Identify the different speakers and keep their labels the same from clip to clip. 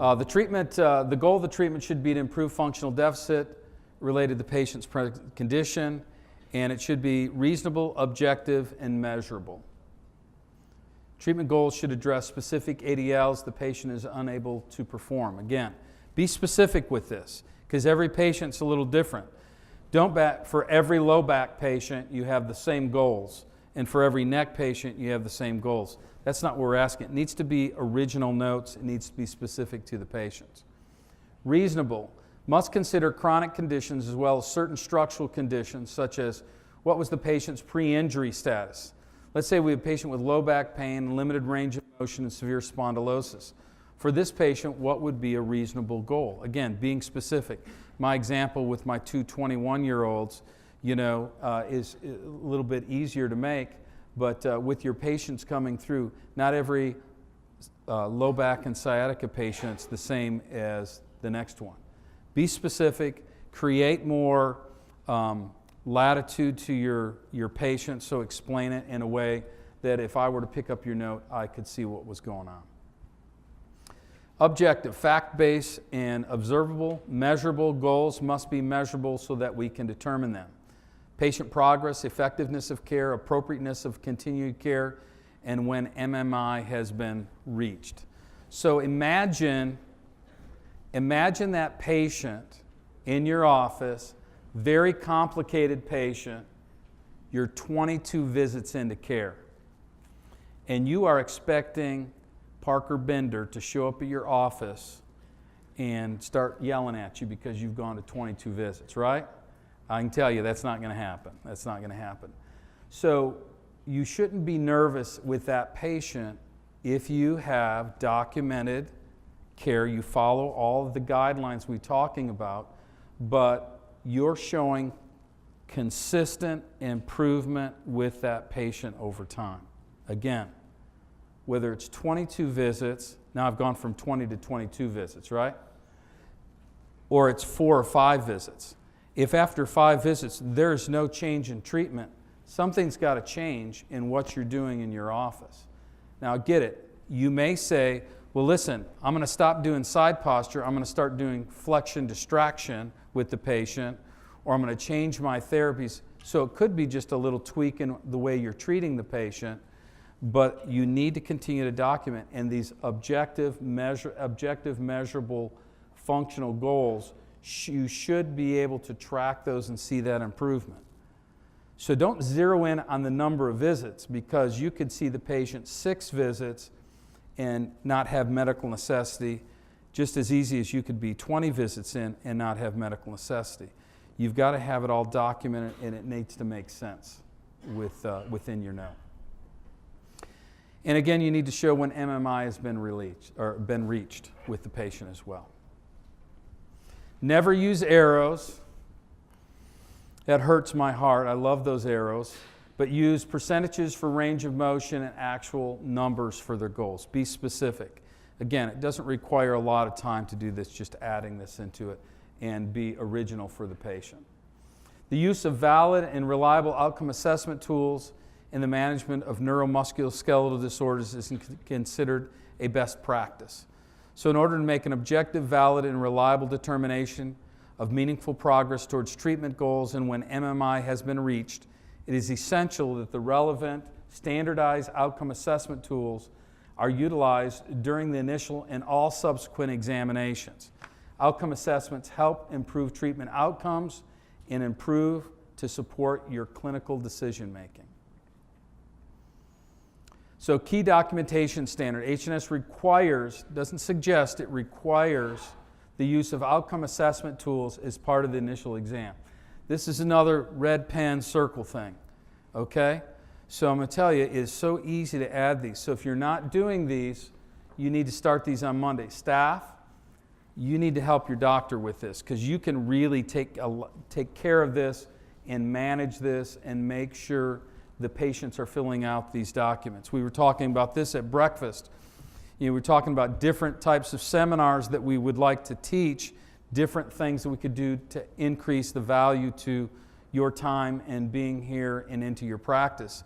Speaker 1: The goal of the treatment should be to improve functional deficit related to the patient's condition, and it should be reasonable, objective, and measurable. Treatment goals should address specific ADLs the patient is unable to perform. Again, be specific with this, because every patient's a little different. For every low back patient, you have the same goals, and for every neck patient, you have the same goals. That's not what we're asking. It needs to be original notes. It needs to be specific to the patients. Reasonable. Must consider chronic conditions as well as certain structural conditions, such as what was the patient's pre-injury status. Let's say we have a patient with low back pain, limited range of motion, and severe spondylosis. For this patient, what would be a reasonable goal? Again, being specific. My example with my two 21-year-olds, is a little bit easier to make, but with your patients coming through, not every low back and sciatica patient's the same as the next one. Be specific, create more latitude to your patient, so explain it in a way that if I were to pick up your note, I could see what was going on. Objective, fact-based and observable, measurable goals must be measurable so that we can determine them. Patient progress, effectiveness of care, appropriateness of continued care, and when MMI has been reached. So imagine that patient in your office, very complicated patient, you're 22 visits into care, and you are expecting Parker Bender to show up at your office and start yelling at you because you've gone to 22 visits, right? I can tell you that's not going to happen. That's not going to happen. So you shouldn't be nervous with that patient if you have documented care, you follow all of the guidelines we're talking about, but you're showing consistent improvement with that patient over time. Again, whether it's 22 visits, now I've gone from 20 to 22 visits, right? Or it's 4 or 5 visits. If after 5 visits there's no change in treatment, something's got to change in what you're doing in your office. Now get it, you may say, well listen, I'm going to stop doing side posture, I'm going to start doing flexion distraction with the patient, or I'm going to change my therapies. So it could be just a little tweak in the way you're treating the patient, but you need to continue to document, and these objective, measurable functional goals, you should be able to track those and see that improvement. So don't zero in on the number of visits, because you could see the patient 6 visits and not have medical necessity, just as easy as you could be 20 visits in and not have medical necessity. You've got to have it all documented, and it needs to make sense within your note. And again, you need to show when MMI has been reached with the patient as well. Never use arrows. That hurts my heart. I love those arrows. But use percentages for range of motion and actual numbers for their goals. Be specific. Again, it doesn't require a lot of time to do this, just adding this into it, and be original for the patient. The use of valid and reliable outcome assessment tools in the management of neuromusculoskeletal disorders is considered a best practice. So in order to make an objective, valid, and reliable determination of meaningful progress towards treatment goals and when MMI has been reached, it is essential that the relevant, standardized outcome assessment tools are utilized during the initial and all subsequent examinations. Outcome assessments help improve treatment outcomes and improve to support your clinical decision making. So key documentation standard, H&S requires, doesn't suggest, it requires the use of outcome assessment tools as part of the initial exam. This is another red pen circle thing, okay? So I'm going to tell you, it is so easy to add these. So if you're not doing these, you need to start these on Monday. Staff, you need to help your doctor with this, because you can really take care of this and manage this and make sure the patients are filling out these documents. We were talking about this at breakfast. We're talking about different types of seminars that we would like to teach, different things that we could do to increase the value to your time and being here and into your practice.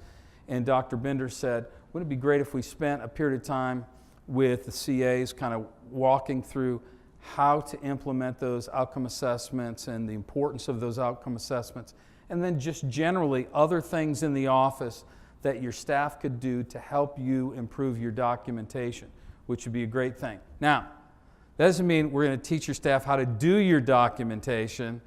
Speaker 1: And Dr. Bender said, wouldn't it be great if we spent a period of time with the CAs, kind of walking through how to implement those outcome assessments and the importance of those outcome assessments, and then just generally other things in the office that your staff could do to help you improve your documentation, which would be a great thing. Now, that doesn't mean we're going to teach your staff how to do your documentation.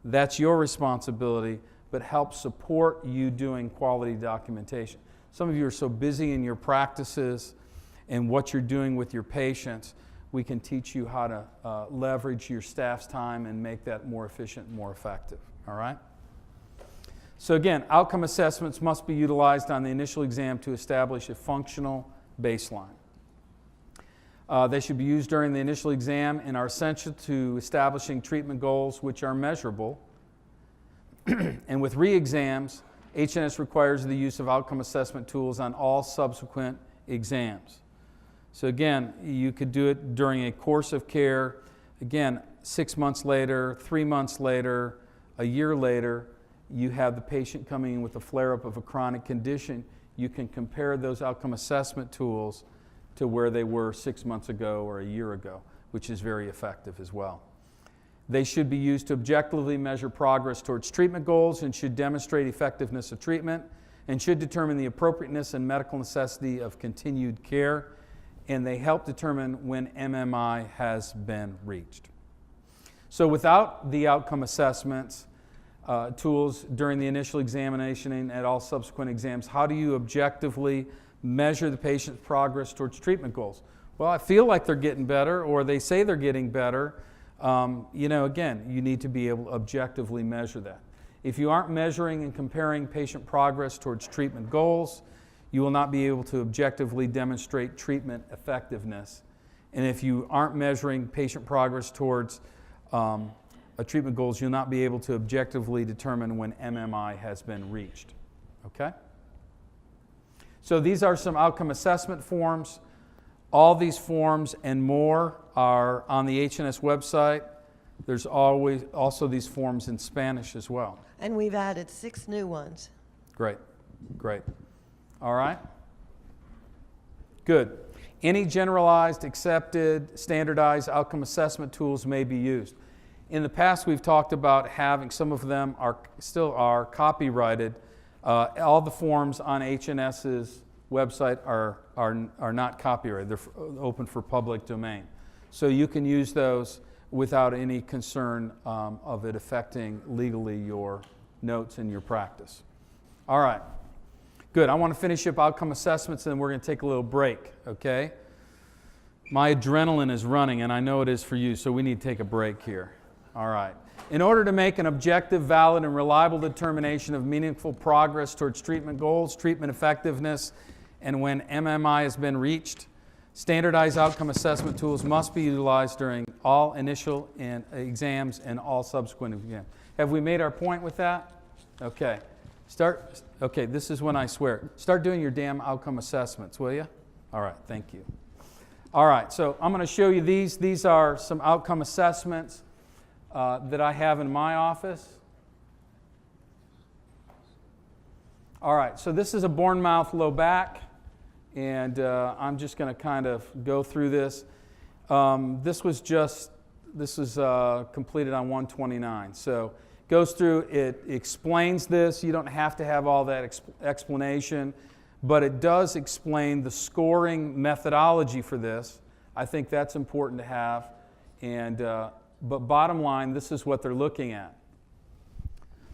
Speaker 1: That's your responsibility, but help support you doing quality documentation. Some of you are so busy in your practices and what you're doing with your patients, we can teach you how to leverage your staff's time and make that more efficient and more effective, all right? So again, outcome assessments must be utilized on the initial exam to establish a functional baseline. They should be used during the initial exam and are essential to establishing treatment goals which are measurable. And with re-exams, HNS requires the use of outcome assessment tools on all subsequent exams. So again, you could do it during a course of care, again, 6 months later, 3 months later, a year later, you have the patient coming in with a flare-up of a chronic condition. You can compare those outcome assessment tools to where they were 6 months ago or a year ago, which is very effective as well. They should be used to objectively measure progress towards treatment goals and should demonstrate effectiveness of treatment and should determine the appropriateness and medical necessity of continued care, and they help determine when MMI has been reached. So without the outcome assessments tools during the initial examination and at all subsequent exams, how do you objectively measure the patient's progress towards treatment goals? Well, I feel like they're getting better, or they say they're getting better. Again, you need to be able to objectively measure that. If you aren't measuring and comparing patient progress towards treatment goals, you will not be able to objectively demonstrate treatment effectiveness. And if you aren't measuring patient progress towards treatment goals, you'll not be able to objectively determine when MMI has been reached. Okay? So these are some outcome assessment forms. All these forms and more are on the HNS website. There's always also these forms in Spanish as well.
Speaker 2: And we've added 6 new ones.
Speaker 1: Great, great. All right? Good. Any generalized, accepted, standardized outcome assessment tools may be used. In the past, we've talked about having, some of them still are copyrighted. All the forms on HNS's website are not copyrighted. They're open for public domain. So you can use those without any concern of it affecting legally your notes and your practice. All right. Good. I want to finish up outcome assessments, and then we're going to take a little break, okay? My adrenaline is running, and I know it is for you, so we need to take a break here. All right. In order to make an objective, valid, and reliable determination of meaningful progress towards treatment goals, treatment effectiveness, and when MMI has been reached, standardized outcome assessment tools must be utilized during all initial exams and all subsequent exams. Have we made our point with that? Okay. Okay, this is when I swear. Start doing your damn outcome assessments, will you? All right, thank you. All right, so I'm going to show you these. These are some outcome assessments that I have in my office. All right, so this is a Bournemouth low back, and I'm just going to kind of go through this. This was completed on 1/29. So goes through, it explains this. You don't have to have all that explanation, but it does explain the scoring methodology for this. I think that's important to have. And but bottom line, this is what they're looking at.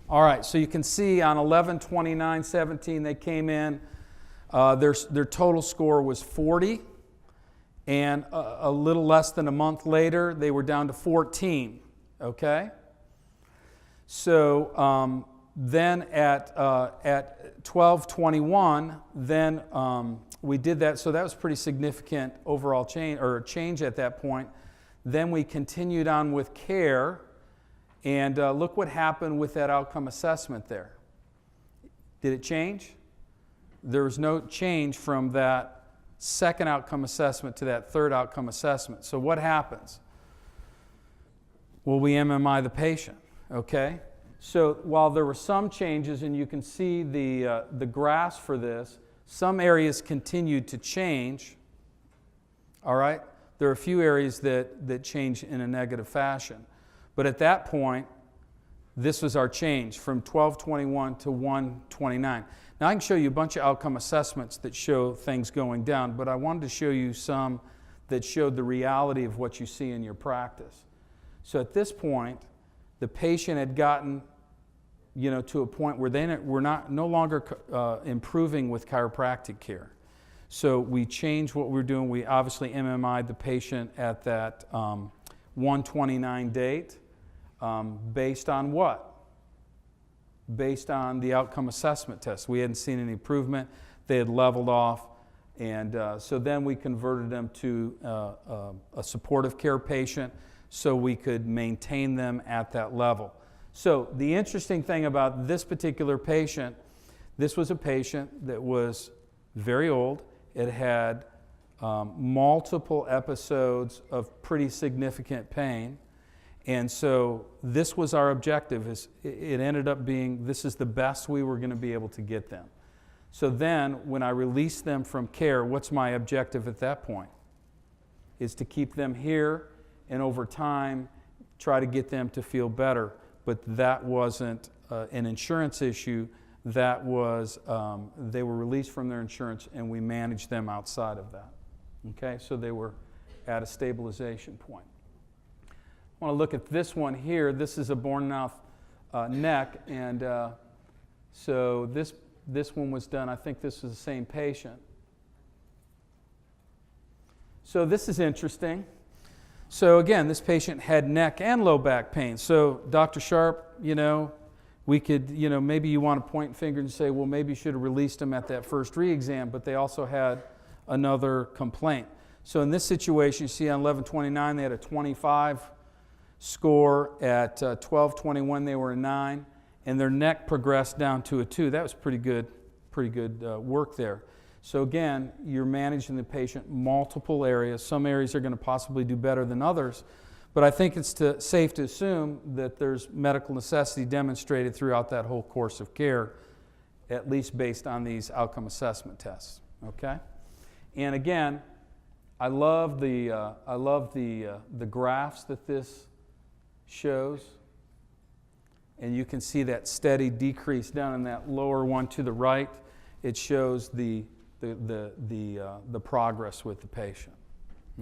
Speaker 1: All right, so you can see on 11/29/17 they came in. Their total score was 40, and a little less than a month later they were down to 14. Okay. So then at 12/21, then we did that. So that was pretty significant overall change at that point. Then we continued on with care, and look what happened with that outcome assessment there. Did it change? There was no change from that second outcome assessment to that third outcome assessment. So what happens? Well, we MMI the patient. Okay, so while there were some changes, and you can see the graphs for this, some areas continued to change, All right? There are a few areas that change in a negative fashion. But at that point, this was our change from 1221 to 129. Now I can show you a bunch of outcome assessments that show things going down, but I wanted to show you some that showed the reality of what you see in your practice. So at this point, the patient had gotten to a point where they were no longer improving with chiropractic care. So we changed what we were doing. We obviously MMI'd the patient at that 129 date based on what? Based on the outcome assessment test. We hadn't seen any improvement. They had leveled off. And so then we converted them to a supportive care patient so we could maintain them at that level. So the interesting thing about this particular patient, this was a patient that was very old. It had multiple episodes of pretty significant pain. And so this was our objective. It ended up being, this is the best we were going to be able to get them. So then when I release them from care, what's my objective at that point? Is to keep them here and over time try to get them to feel better. But that wasn't an insurance issue. That was, they were released from their insurance and we managed them outside of that. Okay, so they were at a stabilization point. I want to look at this one here. This is a Bournemouth neck, and so this one was done. I think this was the same patient. So this is interesting. So again, this patient had neck and low back pain. So Dr. Sharp, we could, maybe you want to point fingers and say, well, maybe you should have released them at that first re-exam, but they also had another complaint. So in this situation, you see on 11/29, they had a 25 score. At 12/21, they were a 9, and their neck progressed down to a 2. That was pretty good work there. So again, you're managing the patient multiple areas. Some areas are going to possibly do better than others, but I think it's safe to assume that there's medical necessity demonstrated throughout that whole course of care, at least based on these outcome assessment tests. Okay, and again, I love the graphs that this shows, and you can see that steady decrease down in that lower one to the right. It shows the progress with the patient.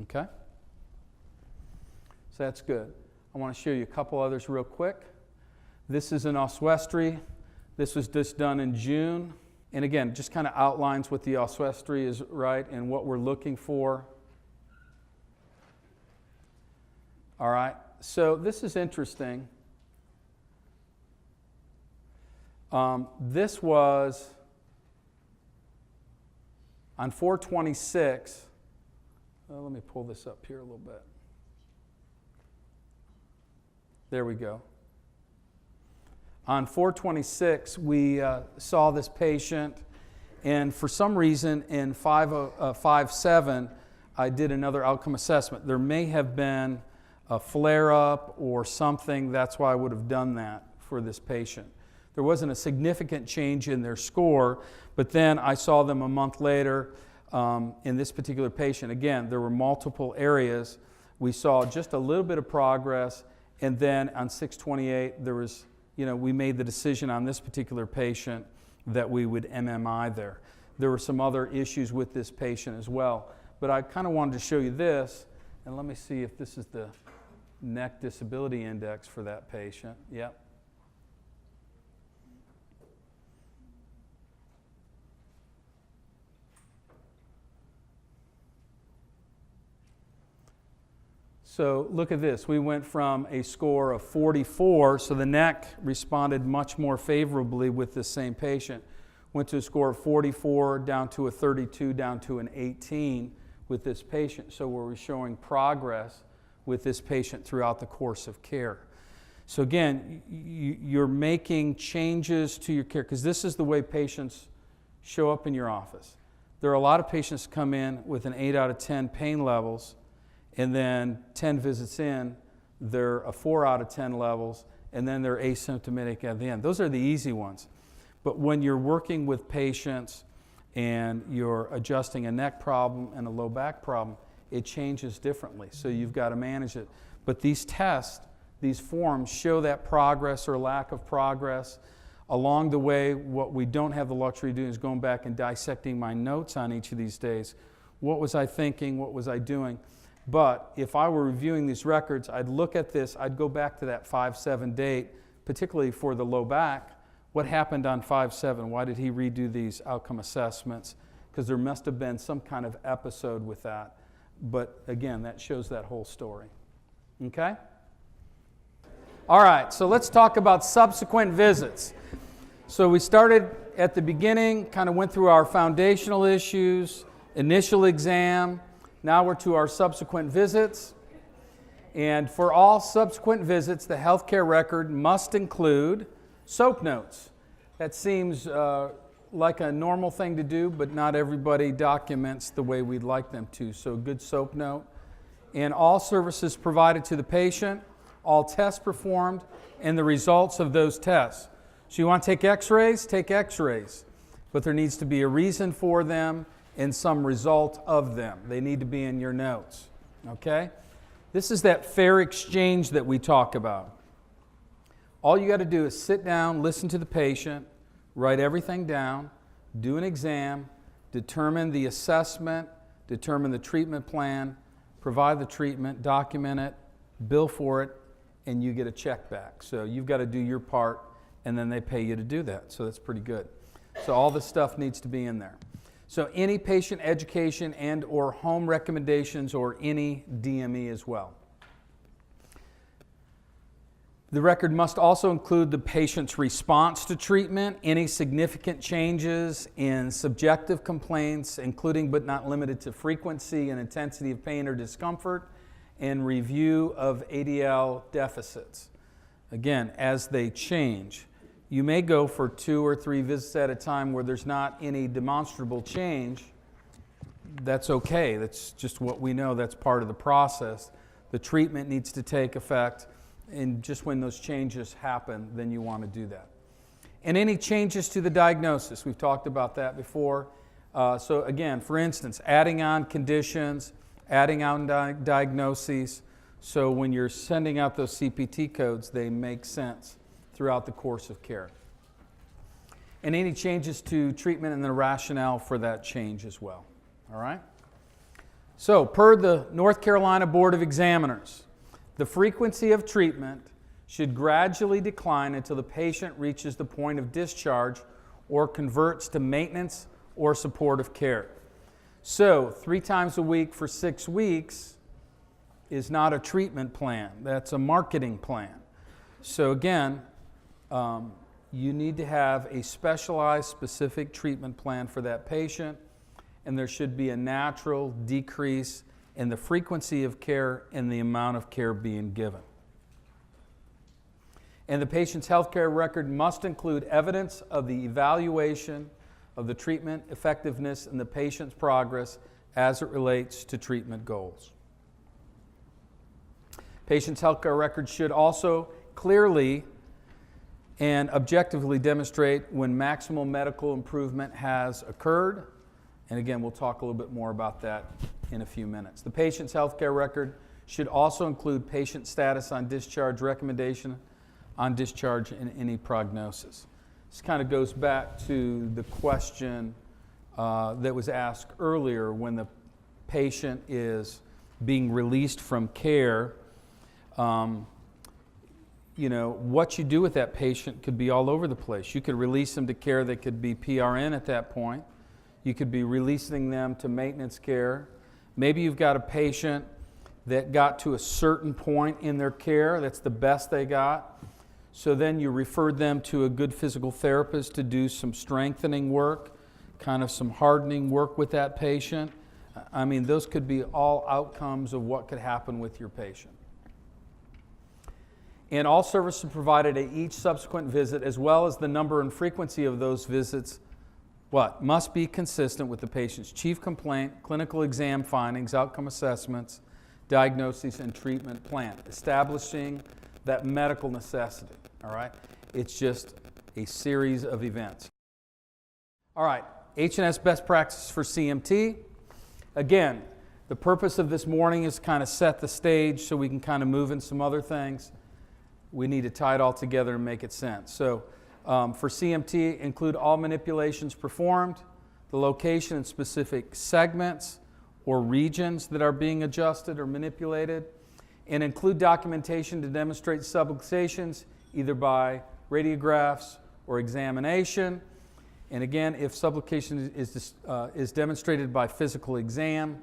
Speaker 1: Okay, so that's good. I want to show you a couple others real quick. This is an oswestry. This was just done in June, and again, just kind of outlines what the oswestry is, right, and what we're looking for. All right. So this is interesting. This was on 4/26. Let me pull this up here a little bit. There we go. On 4/26, we saw this patient, and for some reason in 5/7, I did another outcome assessment. There may have been a flare-up or something. That's why I would have done that for this patient. There wasn't a significant change in their score, but then I saw them a month later in this particular patient. Again, there were multiple areas. We saw just a little bit of progress, and then on 6/28, there was, we made the decision on this particular patient that we would MMI there. There were some other issues with this patient as well, but I kind of wanted to show you this, and let me see if this is the neck disability index for that patient. Yep. So look at this. We went from a score of 44, so the neck responded much more favorably with this same patient. Went to a score of 44, down to a 32, down to an 18 with this patient. So we're showing progress with this patient throughout the course of care. So again, you're making changes to your care, because this is the way patients show up in your office. There are a lot of patients come in with an 8 out of 10 pain levels, and then 10 visits in, they're a 4 out of 10 levels, and then they're asymptomatic at the end. Those are the easy ones. But when you're working with patients and you're adjusting a neck problem and a low back problem, it changes differently. So you've got to manage it. But these tests, these forms show that progress or lack of progress. Along the way, what we don't have the luxury of doing is going back and dissecting my notes on each of these days. What was I thinking? What was I doing? But if I were reviewing these records, I'd look at this, I'd go back to that 5-7 date, particularly for the low back. What happened on 5-7? Why did he redo these outcome assessments? Because there must have been some kind of episode with that. But again, that shows that whole story. Okay? All right, so let's talk about subsequent visits. So we started at the beginning, kind of went through our foundational issues, initial exam. Now we're to our subsequent visits. And for all subsequent visits, the healthcare record must include SOAP notes. That seems like a normal thing to do, but not everybody documents the way we'd like them to. So good SOAP note. And all services provided to the patient, all tests performed, and the results of those tests. So you want to take x-rays? Take x-rays. But there needs to be a reason for them and some result of them. They need to be in your notes. Okay? This is that fair exchange that we talk about. All you got to do is sit down, listen to the patient, write everything down, do an exam, determine the assessment, determine the treatment plan, provide the treatment, document it, bill for it, and you get a check back. So you've got to do your part, and then they pay you to do that. So that's pretty good. So all this stuff needs to be in there. So any patient education and or home recommendations or any DME as well. The record must also include the patient's response to treatment, any significant changes in subjective complaints, including but not limited to frequency and intensity of pain or discomfort, and review of ADL deficits. Again, as they change. You may go for 2 or 3 visits at a time where there's not any demonstrable change. That's okay. That's just what we know. That's part of the process. The treatment needs to take effect, and just when those changes happen, then you want to do that. And any changes to the diagnosis. We've talked about that before. So again, for instance, adding on conditions, adding on diagnoses. So when you're sending out those CPT codes, they make sense throughout the course of care. And any changes to treatment and the rationale for that change as well. All right? So, per the North Carolina Board of Examiners, the frequency of treatment should gradually decline until the patient reaches the point of discharge or converts to maintenance or supportive care. So, 3 times a week for 6 weeks is not a treatment plan. That's a marketing plan. So again, you need to have a specialized, specific treatment plan for that patient, and there should be a natural decrease in the frequency of care and the amount of care being given. And the patient's healthcare record must include evidence of the evaluation of the treatment effectiveness and the patient's progress as it relates to treatment goals. Patient's healthcare record should also clearly and objectively demonstrate when maximal medical improvement has occurred. And again, we'll talk a little bit more about that in a few minutes. The patient's healthcare record should also include patient status on discharge, recommendation on discharge, and any prognosis. This kind of goes back to the question that was asked earlier when the patient is being released from care. What you do with that patient could be all over the place. You could release them to care that could be PRN at that point. You could be releasing them to maintenance care. Maybe you've got a patient that got to a certain point in their care. That's the best they got. So then you referred them to a good physical therapist to do some strengthening work, kind of some hardening work with that patient. I mean, those could be all outcomes of what could happen with your patient. And all services provided at each subsequent visit, as well as the number and frequency of those visits, must be consistent with the patient's chief complaint, clinical exam findings, outcome assessments, diagnoses, and treatment plan, establishing that medical necessity, all right? It's just a series of events. All right, H&S best practices for CMT. Again, The purpose of this morning is kind of set the stage so we can kind of move in some other things. We need to tie it all together and make it sense. So for CMT, include all manipulations performed, the location and specific segments or regions that are being adjusted or manipulated, and include documentation to demonstrate subluxations either by radiographs or examination. And again, if subluxation is demonstrated by physical exam,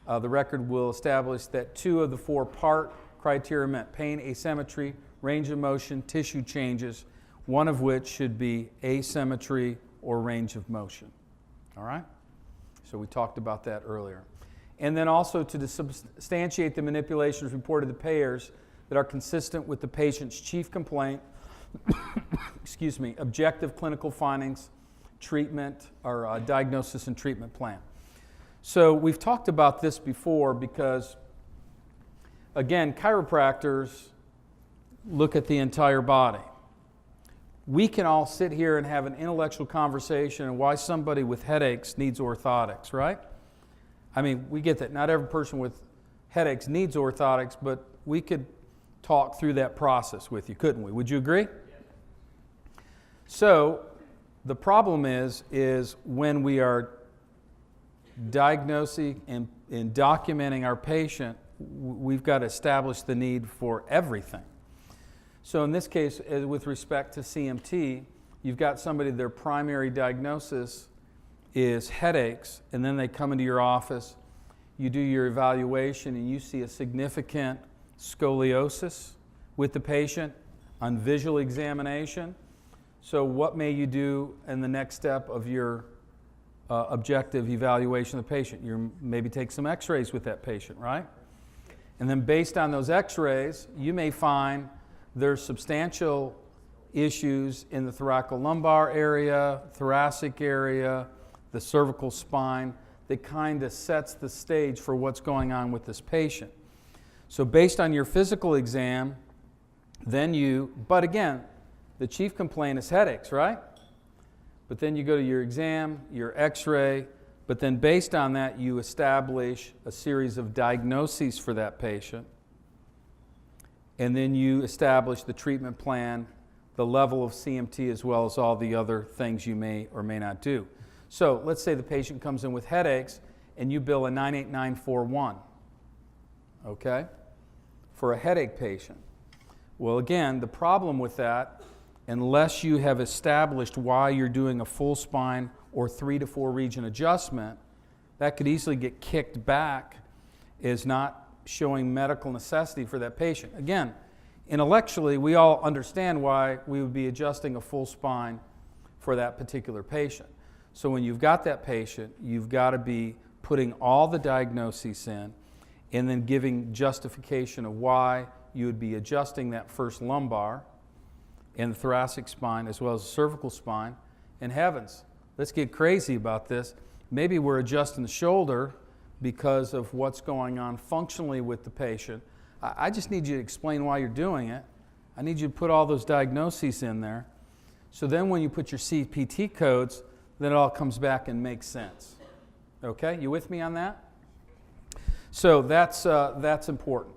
Speaker 1: the record will establish that 2 of the 4 part criteria met: pain, asymmetry, range of motion, tissue changes, one of which should be asymmetry or range of motion. All right? So we talked about that earlier. And then also to substantiate the manipulations reported to payers that are consistent with the patient's chief complaint, excuse me, objective clinical findings, treatment, or diagnosis and treatment plan. So we've talked about this before because, again, chiropractors look at the entire body. We can all sit here and have an intellectual conversation on why somebody with headaches needs orthotics, right? I mean, we get that. Not every person with headaches needs orthotics, but we could talk through that process with you, couldn't we? Would you agree? Yes. So the problem is when we are diagnosing and documenting our patient, we've got to establish the need for everything. So in this case, with respect to CMT, you've got somebody, their primary diagnosis is headaches, and then they come into your office, you do your evaluation, and you see a significant scoliosis with the patient on visual examination. So what may you do in the next step of your objective evaluation of the patient? You maybe take some x-rays with that patient, right? And then based on those x-rays, you may find there's substantial issues in the thoracolumbar area, thoracic area, the cervical spine that kind of sets the stage for what's going on with this patient. So based on your physical exam, but again, the chief complaint is headaches, right? But then you go to your exam, your x-ray, but then based on that, you establish a series of diagnoses for that patient. And then you establish the treatment plan, the level of CMT, as well as all the other things you may or may not do. So let's say the patient comes in with headaches and you bill a 98941, okay, for a headache patient. Well, again, the problem with that, unless you have established why you're doing a full spine or 3 to 4 region adjustment, that could easily get kicked back as not showing medical necessity for that patient. Again, intellectually, we all understand why we would be adjusting a full spine for that particular patient. So when you've got that patient, you've got to be putting all the diagnoses in and then giving justification of why you would be adjusting that first lumbar and the thoracic spine as well as the cervical spine. And heavens, let's get crazy about this. Maybe we're adjusting the shoulder because of what's going on functionally with the patient. I just need you to explain why you're doing it. I need you to put all those diagnoses in there. So then when you put your CPT codes, then it all comes back and makes sense. Okay, you with me on that? So that's important.